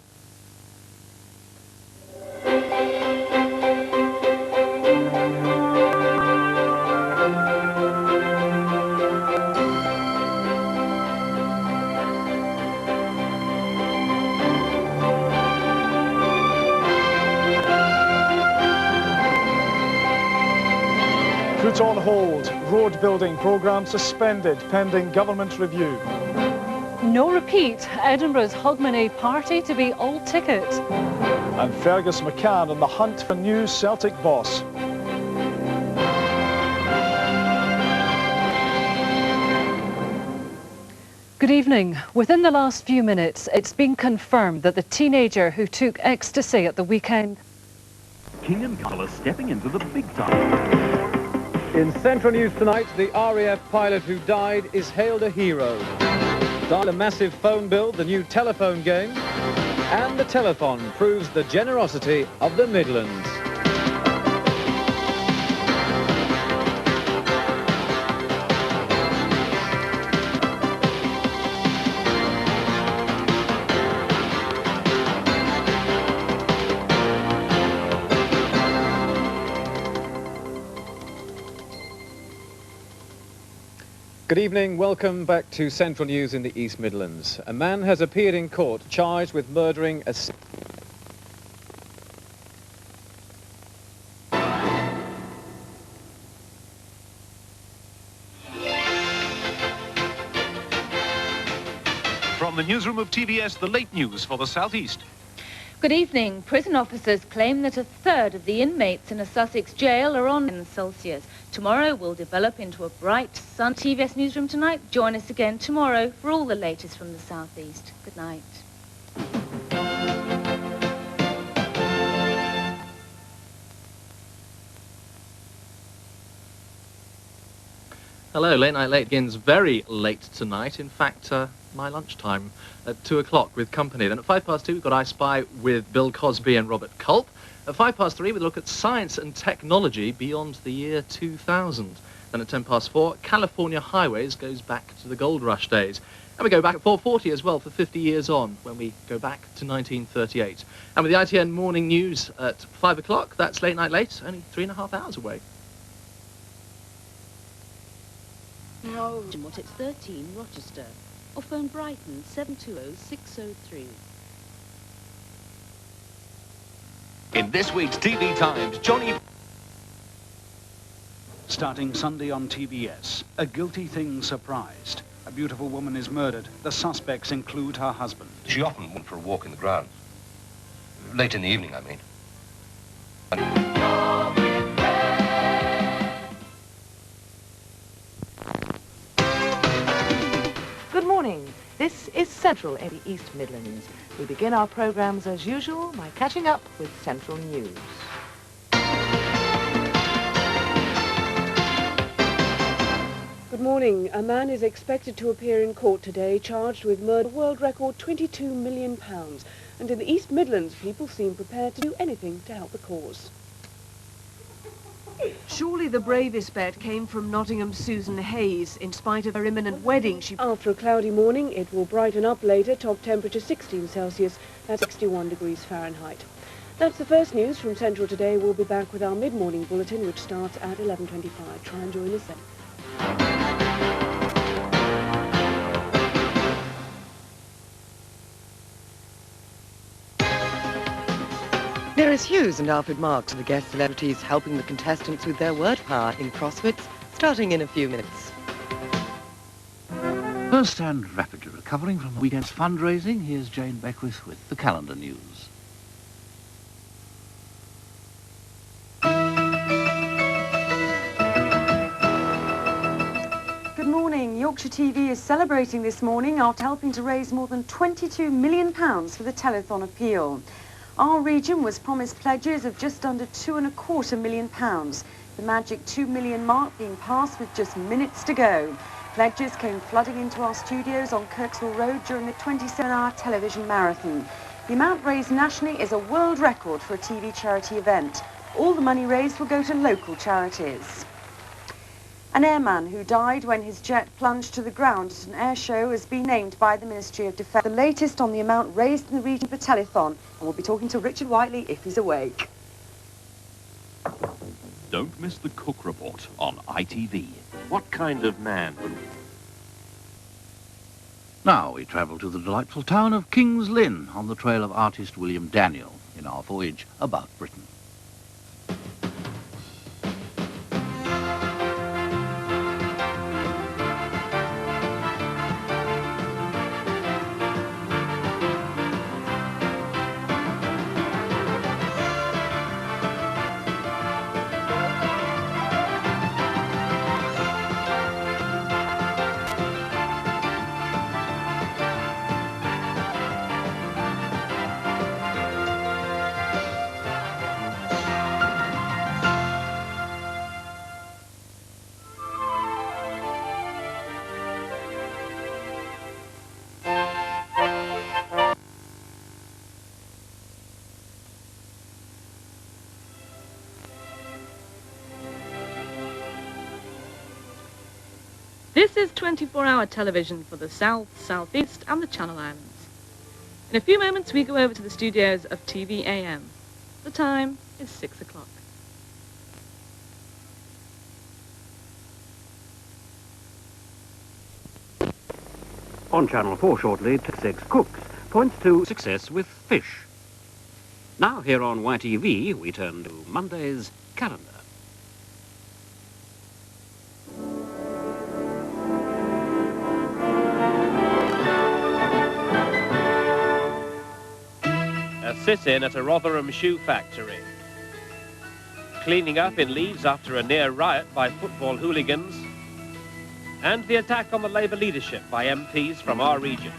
S19: Put on hold. Road building programme suspended pending government review.
S22: No repeat. Edinburgh's Hogmanay party to be all ticket.
S19: And Fergus McCann in the hunt for new Celtic boss.
S22: Good evening. Within the last few minutes, it's been confirmed that the teenager who took ecstasy at the weekend...
S20: King and Colour stepping into the big time.
S23: In Central News tonight, the RAF pilot who died is hailed a hero. Dial a massive phone bill, the new telephone game, and the telethon proves the generosity of the Midlands. Good evening, welcome back to Central News in the East Midlands. A man has appeared in court charged with murdering a...
S5: From the newsroom of TVS, the late news for the South East.
S25: Good evening. Prison officers claim that a third of the inmates in a Sussex jail are on Celsius. Tomorrow will develop into a bright sun. TVS Newsroom tonight. Join us again tomorrow for all the latest from the South East. Good night.
S11: Hello, Late Night Late begins very late tonight. In fact, my lunchtime at 2 o'clock with company. Then at 2:05, we've got I Spy with Bill Cosby and Robert Culp. At 3:05, we look at science and technology beyond the year 2000. Then at 4:10, California Highways goes back to the gold rush days. And we go back at 4:40 as well for 50 years on, when we go back to 1938. And with the ITN morning news at 5 o'clock, that's Late Night Late, only 3.5 hours away.
S9: No. What, it's 13, Rochester. Or phone Brighton, 720-603.
S1: In this week's TV Times, Johnny...
S26: Starting Sunday on TBS, a guilty thing surprised. A beautiful woman is murdered. The suspects include her husband.
S27: She often went for a walk in the grounds. Late in the evening, I mean.
S12: Good morning. This is Central in the East Midlands. We begin our programmes as usual by catching up with Central News.
S28: Good morning. A man is expected to appear in court today charged with murder. World record £22 million. And in the East Midlands, people seem prepared to do anything to help the cause.
S29: Surely the bravest bet came from Nottingham's Susan Hayes. In spite of her imminent wedding, she...
S28: After a cloudy morning, it will brighten up later. Top temperature 16 Celsius, that's 61 degrees Fahrenheit. That's the first news from Central today. We'll be back with our mid-morning bulletin, which starts at 11:25. Try and join us then.
S30: Neris Hughes and Alfred Marks are the guest celebrities helping the contestants with their word power in Crosswits, starting in a few minutes.
S31: First and rapidly recovering from the weekend's fundraising, here's Jane Beckwith with the calendar news.
S29: Good morning. Yorkshire TV is celebrating this morning after helping to raise more than £22 million for the telethon appeal. Our region was promised pledges of just under £2.25 million. The magic 2 million mark being passed with just minutes to go. Pledges came flooding into our studios on Kirksville Road during the 27-hour television marathon. The amount raised nationally is a world record for a TV charity event. All the money raised will go to local charities. An airman who died when his jet plunged to the ground at an air show has been named by the Ministry of Defence. The latest on the amount raised in the region for telethon, and we'll be talking to Richard Whiteley if he's awake.
S20: Don't miss the Cook Report on ITV.
S13: What kind of man would...
S31: Now we travel to the delightful town of King's Lynn on the trail of artist William Daniel in our voyage about Britain.
S2: This is 24-hour television for the South, South East and the Channel Islands. In a few moments we go over to the studios of TV AM. The time is 6 o'clock.
S3: On Channel 4 shortly, 6 Cooks points to success with fish. Now here on YTV we turn to Monday's calendar.
S4: A sit-in at a Rotherham shoe factory. Cleaning up in Leeds after a near riot by football hooligans. And the attack on the Labour leadership by MPs from our region.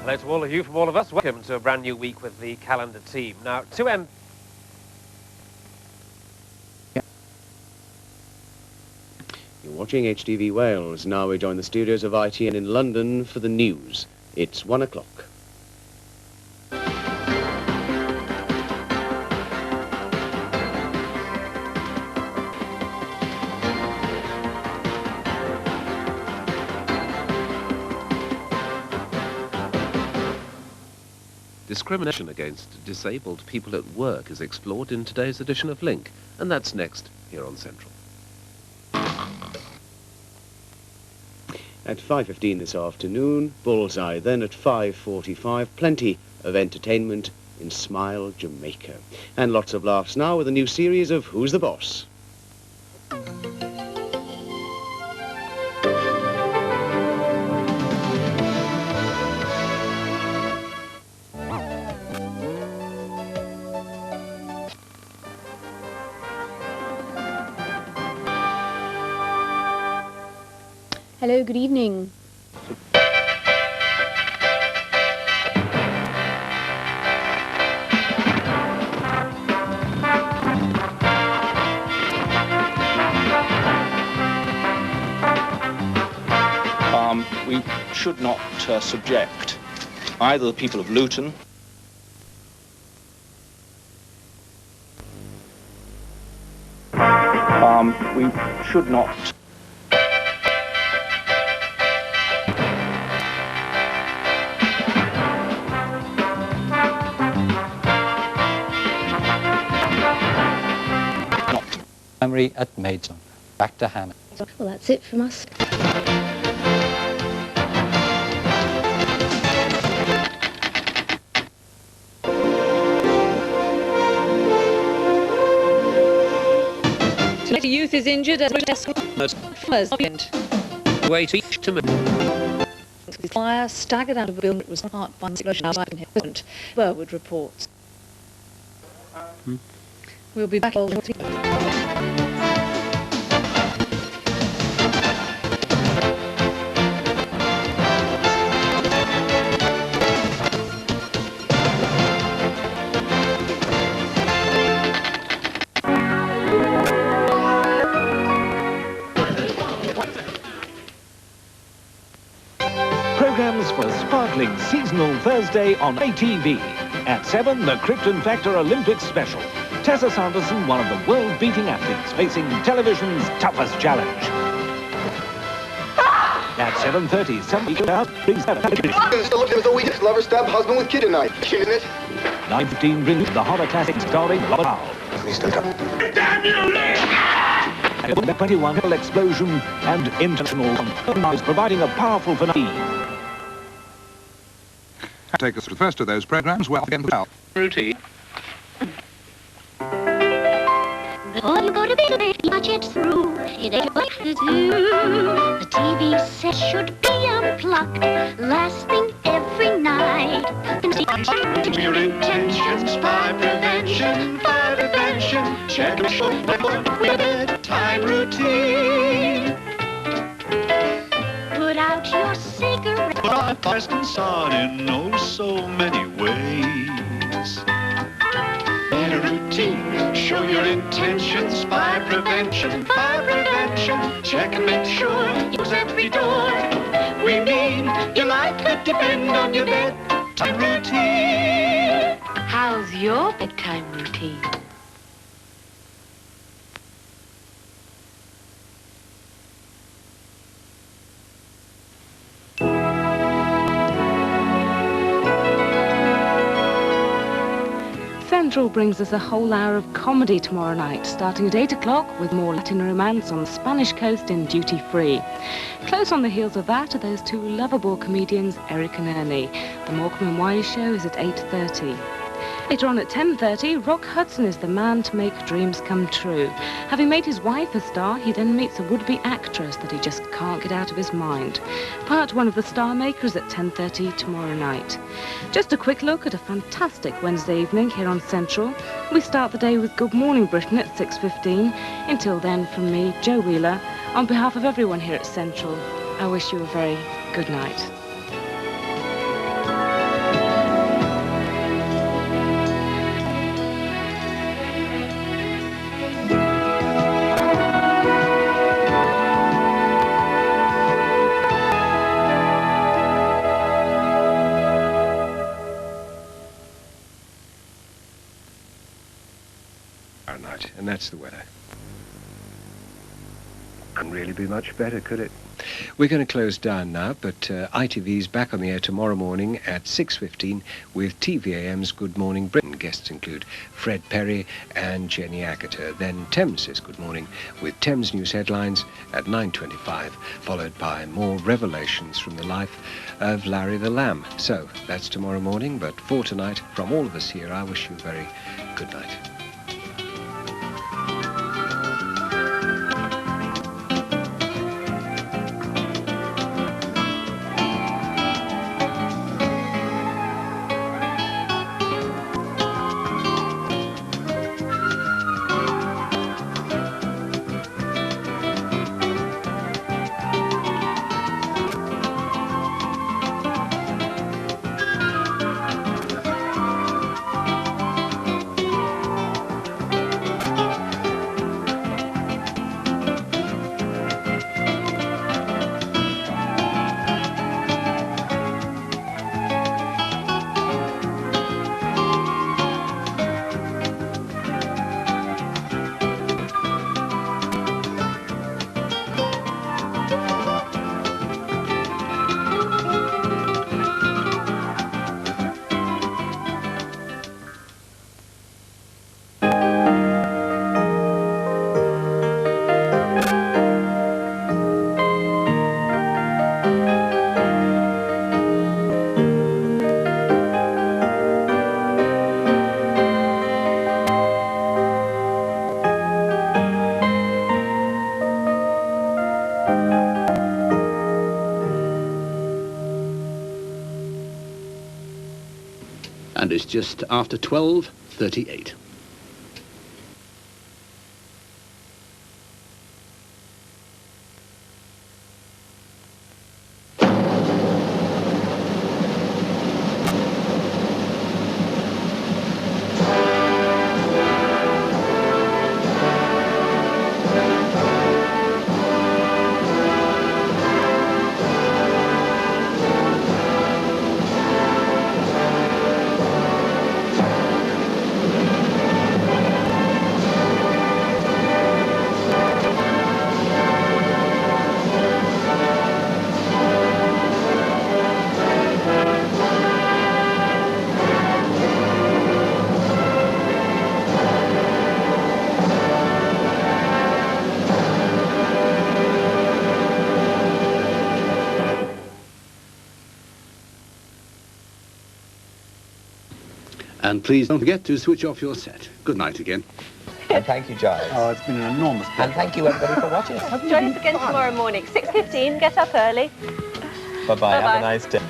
S6: Hello to all of you from all of us. Welcome to a brand new week with the calendar team. Now,
S7: You're watching HTV Wales. Now we join the studios of ITN in London for the news. It's 1 o'clock.
S8: Discrimination against disabled people at work is explored in today's edition of Link, and that's next here on Central.
S7: At 5:15 this afternoon, Bullseye. Then at 5:45, plenty of entertainment in Smile, Jamaica. And lots of laughs now with a new series of Who's the Boss?
S10: Hello, good evening.
S14: We should not subject either the people of Luton we should not
S15: Primary at Maidstone. Back to Hammond.
S10: Well, that's it from us.
S2: Tonight a youth is injured as
S3: Wait each to
S2: the fire staggered out of a building that was marked by explosion outside in Hilton. Burwood reports. We'll be back.
S16: Programmes
S5: for a sparkling seasonal Thursday on ATV. At 7, the Krypton Factor Olympics special. Tessa Sanderson, one of the world-beating athletes, facing television's toughest challenge. At 7:30, somebody out brings that.
S9: Lover stabbed husband with kid tonight. Isn't it?
S5: 9:15 brings the horror classic starring Robert Powell.
S9: Damn you!
S5: 21 explosion and international compromise, providing a powerful finale.
S11: Take us to the first of those programs. Well, again,
S27: Routine.
S17: Before you go to bed, watch it through. It ain't what to do. The TV set should be unplugged, last thing every night.
S18: Your intentions by prevention, check with bedtime routine.
S17: Put out your cigarette.
S18: But I've passed and sought in oh so many ways. Better routine, show your intentions by prevention, check and make sure you close every door. We mean your life could depend on your bedtime routine.
S17: How's your bedtime routine?
S19: Central brings us a whole hour of comedy tomorrow night, starting at 8 o'clock with more Latin romance on the Spanish coast in Duty Free. Close on the heels of that are those two lovable comedians, Eric and Ernie. The Morecambe and Wise show is at 8:30. Later on at 10:30, Rock Hudson is the man to make dreams come true. Having made his wife a star, he then meets a would-be actress that he just can't get out of his mind. Part one of The Star Makers at 10:30 tomorrow night. Just a quick look at a fantastic Wednesday evening here on Central. We start the day with Good Morning Britain at 6:15. Until then, from me, Jo Wheeler, on behalf of everyone here at Central, I wish you a very good night.
S21: Night, and that's the weather. Couldn't really be much better, could it? We're going to close down now, but ITV's back on the air tomorrow morning at 6:15 with TVAM's Good Morning Britain. Guests include Fred Perry and Jenny Agutter. Then Thames says good morning with Thames News headlines at 9:25, followed by more revelations from the life of Larry the Lamb. So that's tomorrow morning, but for tonight, from all of us here, I wish you a very good night.
S31: And it's just after 12:38. And please don't forget to switch off your set. Good night again.
S1: And thank you, Giles.
S31: Oh, it's been an enormous pleasure.
S1: And thank you, everybody, for watching.
S12: Join us again tomorrow morning, 6:15. Get up early.
S1: Bye-bye. Have
S12: Bye-bye.
S1: a nice day.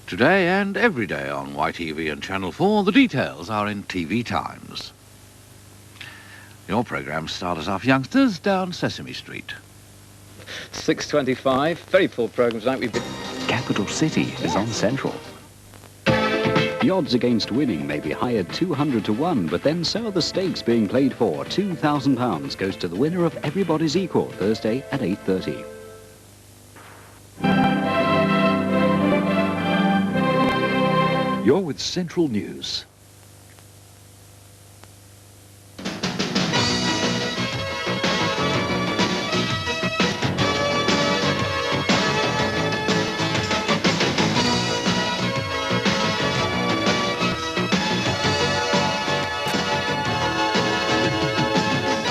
S31: Today and every day on YTV and Channel 4, the details are in TV Times. Your programmes start us off, youngsters, down Sesame Street.
S15: 6:25, very full programme tonight. We've been...
S20: Capital City is on Central. The odds against winning may be high at 200 to 1, but then so are the stakes being played for. £2,000 goes to the winner of Everybody's Equal, Thursday at 8:30.
S5: You're with Central News.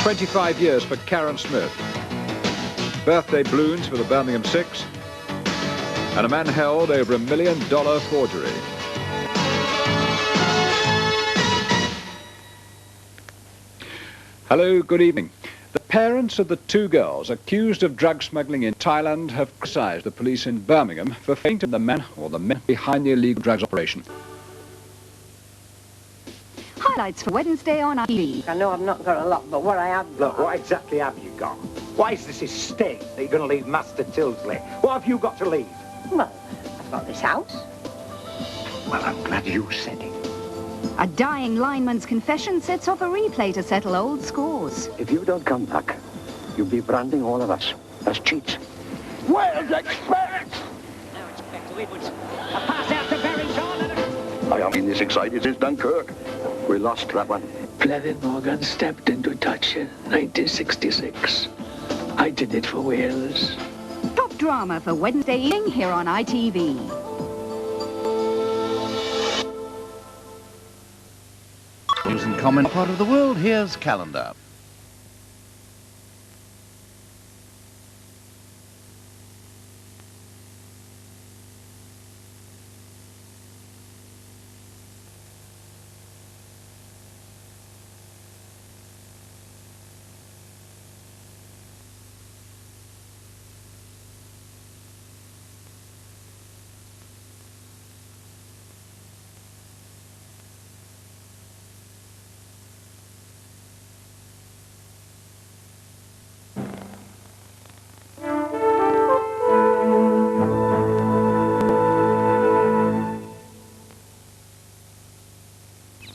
S5: "25 years for Karen Smith. Birthday balloons for the Birmingham Six. And a man held over $1 million forgery. Hello, good evening. The parents of the two girls accused of drug smuggling in Thailand have criticised the police in Birmingham for failing to find the man or the men behind the illegal drugs operation.
S22: Highlights for Wednesday on ITV.
S23: I know I've not got a lot, but what I have got...
S24: Look, what exactly have you got? Why is this his sting that you're going to leave Master Tilsley? What have you got to leave?
S23: Well, I've got this house.
S24: Well, I'm glad you said it.
S22: A dying lineman's confession sets off a replay to settle old scores.
S24: If you don't come back, you'll be branding all of us as cheats. Wales expect!
S23: No, Inspector, we would... A pass out to Berrington.
S24: I haven't been this excited since Dunkirk. We lost that one.
S25: Plevin Morgan stepped into touch in 1966. I did it for Wales.
S22: Top drama for Wednesday evening here on ITV.
S31: News and comment part of the world, here's Calendar.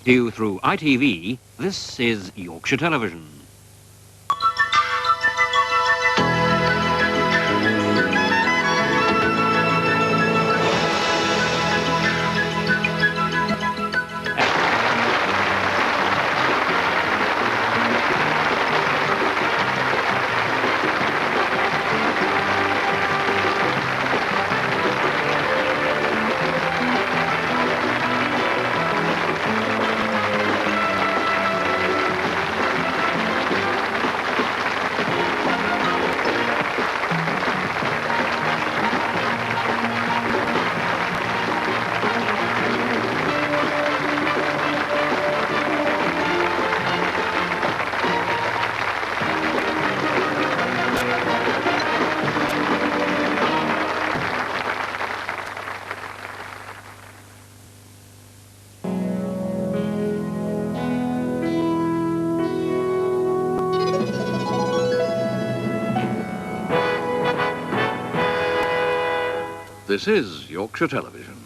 S3: To you through ITV, this is Yorkshire Television.
S31: This is Yorkshire Television.